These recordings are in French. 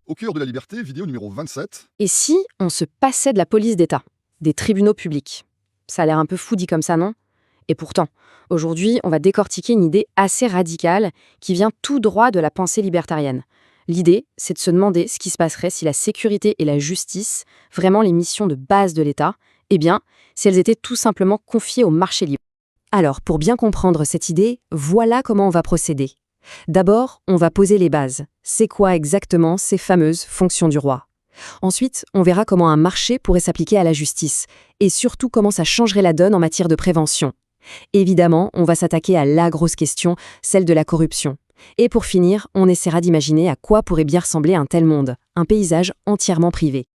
Au cœur de la liberté, vidéo numéro 27. Et si on se passait de la police d'État, des tribunaux publics? Ça a l'air un peu fou dit comme ça, non? Et pourtant, aujourd'hui, on va décortiquer une idée assez radicale qui vient tout droit de la pensée libertarienne. L'idée, c'est de se demander ce qui se passerait si la sécurité et la justice, vraiment les missions de base de l'État, eh bien, si elles étaient tout simplement confiées au marché libre. Alors, pour bien comprendre cette idée, voilà comment on va procéder. D'abord, on va poser les bases. C'est quoi exactement ces fameuses fonctions du roi? Ensuite, on verra comment un marché pourrait s'appliquer à la justice, et surtout comment ça changerait la donne en matière de prévention. Évidemment, on va s'attaquer à la grosse question, celle de la corruption. Et pour finir, on essaiera d'imaginer à quoi pourrait bien ressembler un tel monde, un paysage entièrement privé.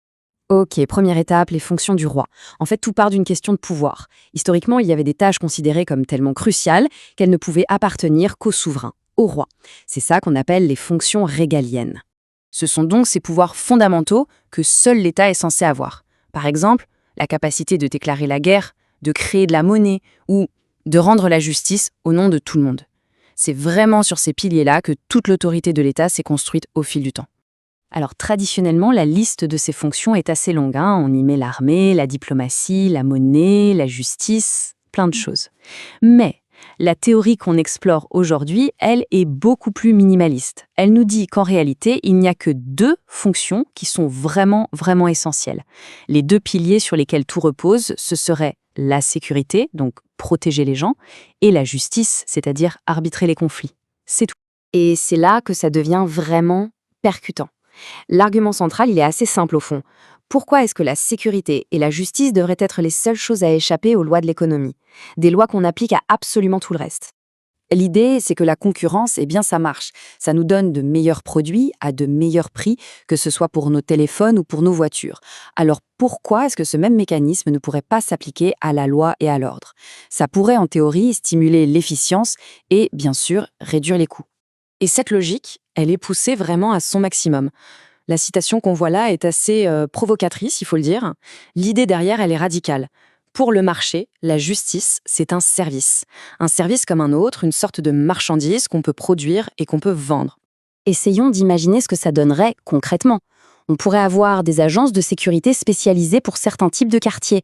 Ok, première étape, les fonctions du roi. En fait, tout part d'une question de pouvoir. Historiquement, il y avait des tâches considérées comme tellement cruciales qu'elles ne pouvaient appartenir qu'au souverain, au roi. C'est ça qu'on appelle les fonctions régaliennes. Ce sont donc ces pouvoirs fondamentaux que seul l'État est censé avoir. Par exemple, la capacité de déclarer la guerre, de créer de la monnaie ou de rendre la justice au nom de tout le monde. C'est vraiment sur ces piliers-là que toute l'autorité de l'État s'est construite au fil du temps. Alors traditionnellement, la liste de ces fonctions est assez longue. On y met l'armée, la diplomatie, la monnaie, la justice, plein de choses. Mais la théorie qu'on explore aujourd'hui, elle, est beaucoup plus minimaliste. Elle nous dit qu'en réalité, il n'y a que deux fonctions qui sont vraiment essentielles. Les deux piliers sur lesquels tout repose, ce seraient la sécurité, donc protéger les gens, et la justice, c'est-à-dire arbitrer les conflits. C'est tout. Et c'est là que ça devient vraiment percutant. L'argument central, il est assez simple au fond. Pourquoi est-ce que la sécurité et la justice devraient être les seules choses à échapper aux lois de l'économie? Des lois qu'on applique à absolument tout le reste. L'idée, c'est que la concurrence, eh bien, ça marche. Ça nous donne de meilleurs produits à de meilleurs prix, que ce soit pour nos téléphones ou pour nos voitures. Alors pourquoi est-ce que ce même mécanisme ne pourrait pas s'appliquer à la loi et à l'ordre? Ça pourrait, en théorie, stimuler l'efficience et, bien sûr, réduire les coûts. Et cette logique, elle est poussée vraiment à son maximum. La citation qu'on voit là est assez provocatrice, il faut le dire. L'idée derrière, elle est radicale. Pour le marché, la justice, c'est un service. Un service comme un autre, une sorte de marchandise qu'on peut produire et qu'on peut vendre. Essayons d'imaginer ce que ça donnerait concrètement. On pourrait avoir des agences de sécurité spécialisées pour certains types de quartiers,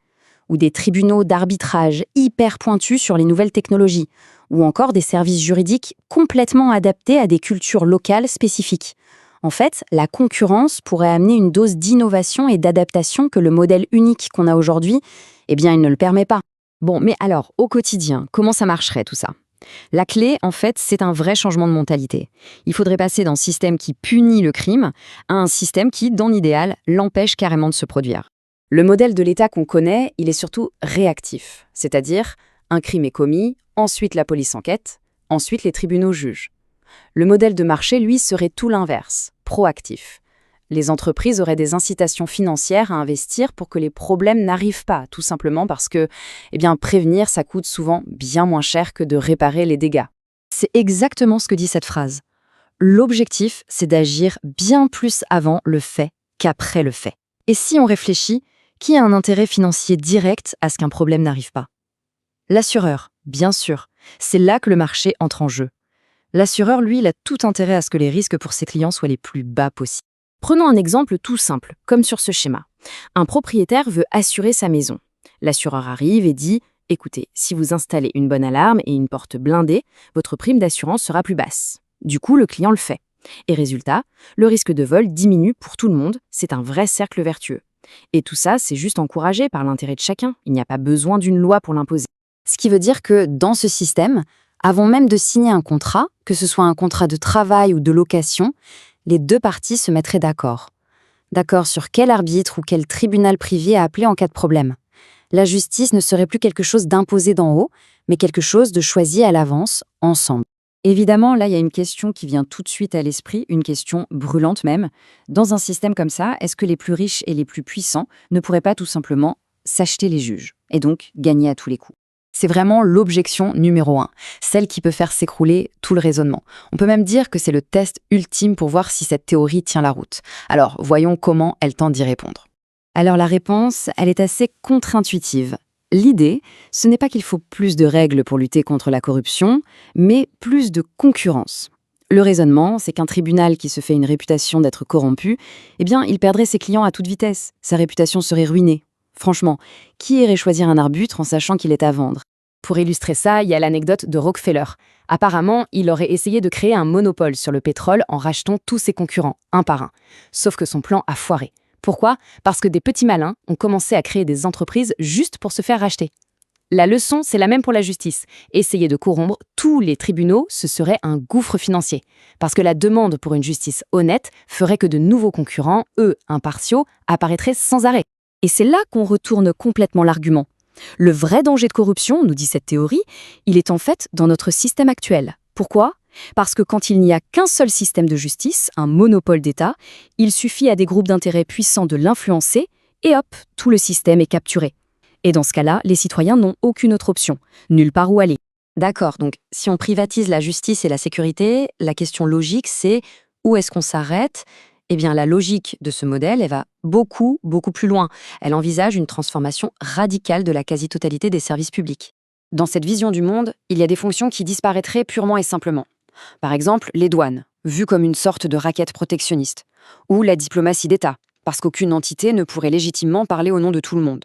ou des tribunaux d'arbitrage hyper pointus sur les nouvelles technologies, ou encore des services juridiques complètement adaptés à des cultures locales spécifiques. En fait, la concurrence pourrait amener une dose d'innovation et d'adaptation que le modèle unique qu'on a aujourd'hui, eh bien, il ne le permet pas. Bon, mais alors, au quotidien, comment ça marcherait tout ça? La clé, en fait, c'est un vrai changement de mentalité. Il faudrait passer d'un système qui punit le crime à un système qui, dans l'idéal, l'empêche carrément de se produire. Le modèle de l'État qu'on connaît, il est surtout réactif, c'est-à-dire un crime est commis, ensuite la police enquête, ensuite les tribunaux jugent. Le modèle de marché, lui, serait tout l'inverse, proactif. Les entreprises auraient des incitations financières à investir pour que les problèmes n'arrivent pas, tout simplement parce que, prévenir, ça coûte souvent bien moins cher que de réparer les dégâts. C'est exactement ce que dit cette phrase. L'objectif, c'est d'agir bien plus avant le fait qu'après le fait. Et si on réfléchit, qui a un intérêt financier direct à ce qu'un problème n'arrive pas? L'assureur, bien sûr. C'est là que le marché entre en jeu. L'assureur, lui, il a tout intérêt à ce que les risques pour ses clients soient les plus bas possibles. Prenons un exemple tout simple, comme sur ce schéma. Un propriétaire veut assurer sa maison. L'assureur arrive et dit « Écoutez, si vous installez une bonne alarme et une porte blindée, votre prime d'assurance sera plus basse. » Du coup, le client le fait. Et résultat, le risque de vol diminue pour tout le monde, c'est un vrai cercle vertueux. Et tout ça, c'est juste encouragé par l'intérêt de chacun, il n'y a pas besoin d'une loi pour l'imposer. Ce qui veut dire que, dans ce système, avant même de signer un contrat, que ce soit un contrat de travail ou de location, les deux parties se mettraient d'accord. D'accord sur quel arbitre ou quel tribunal privé appeler en cas de problème. La justice ne serait plus quelque chose d'imposé d'en haut, mais quelque chose de choisi à l'avance, ensemble. Évidemment, là, il y a une question qui vient tout de suite à l'esprit, une question brûlante même. Dans un système comme ça, est-ce que les plus riches et les plus puissants ne pourraient pas tout simplement s'acheter les juges, et donc gagner à tous les coups? C'est vraiment l'objection numéro 1, celle qui peut faire s'écrouler tout le raisonnement. On peut même dire que c'est le test ultime pour voir si cette théorie tient la route. Alors, voyons comment elle tente d'y répondre. Alors la réponse, elle est assez contre-intuitive. L'idée, ce n'est pas qu'il faut plus de règles pour lutter contre la corruption, mais plus de concurrence. Le raisonnement, c'est qu'un tribunal qui se fait une réputation d'être corrompu, eh bien, il perdrait ses clients à toute vitesse. Sa réputation serait ruinée. Franchement, qui irait choisir un arbitre en sachant qu'il est à vendre? Pour illustrer ça, il y a l'anecdote de Rockefeller. Apparemment, il aurait essayé de créer un monopole sur le pétrole en rachetant tous ses concurrents, un par un. Sauf que son plan a foiré. Pourquoi? Parce que des petits malins ont commencé à créer des entreprises juste pour se faire racheter. La leçon, c'est la même pour la justice. Essayer de corrompre tous les tribunaux, ce serait un gouffre financier. Parce que la demande pour une justice honnête ferait que de nouveaux concurrents, eux, impartiaux, apparaîtraient sans arrêt. Et c'est là qu'on retourne complètement l'argument. Le vrai danger de corruption, nous dit cette théorie, il est en fait dans notre système actuel. Pourquoi? Parce que quand il n'y a qu'un seul système de justice, un monopole d'État, il suffit à des groupes d'intérêts puissants de l'influencer, et hop, tout le système est capturé. Et dans ce cas-là, les citoyens n'ont aucune autre option, nulle part où aller. D'accord, donc si on privatise la justice et la sécurité, la question logique c'est où est-ce qu'on s'arrête? Eh bien la logique de ce modèle, elle va beaucoup plus loin. Elle envisage une transformation radicale de la quasi-totalité des services publics. Dans cette vision du monde, il y a des fonctions qui disparaîtraient purement et simplement. Par exemple, les douanes, vues comme une sorte de raquette protectionniste, ou la diplomatie d'État, parce qu'aucune entité ne pourrait légitimement parler au nom de tout le monde.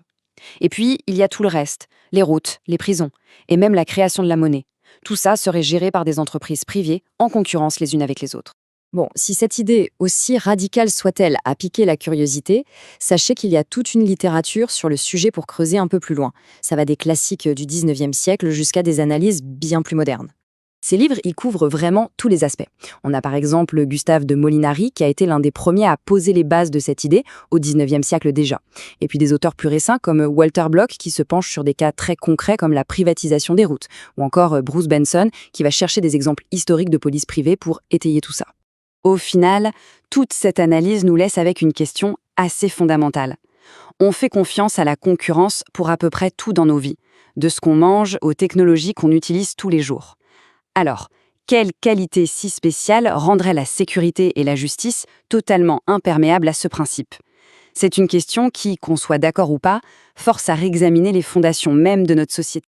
Et puis, il y a tout le reste, les routes, les prisons, et même la création de la monnaie. Tout ça serait géré par des entreprises privées, en concurrence les unes avec les autres. Bon, si cette idée, aussi radicale soit-elle, a piqué la curiosité, sachez qu'il y a toute une littérature sur le sujet pour creuser un peu plus loin. Ça va des classiques du 19e siècle jusqu'à des analyses bien plus modernes. Ces livres y couvrent vraiment tous les aspects. On a par exemple Gustave de Molinari qui a été l'un des premiers à poser les bases de cette idée au 19e siècle déjà. Et puis des auteurs plus récents comme Walter Block qui se penche sur des cas très concrets comme la privatisation des routes, ou encore Bruce Benson qui va chercher des exemples historiques de police privée pour étayer tout ça. Au final, toute cette analyse nous laisse avec une question assez fondamentale. On fait confiance à la concurrence pour à peu près tout dans nos vies, de ce qu'on mange aux technologies qu'on utilise tous les jours. Alors, quelle qualité si spéciale rendrait la sécurité et la justice totalement imperméables à ce principe? C'est une question qui, qu'on soit d'accord ou pas, force à réexaminer les fondations mêmes de notre société.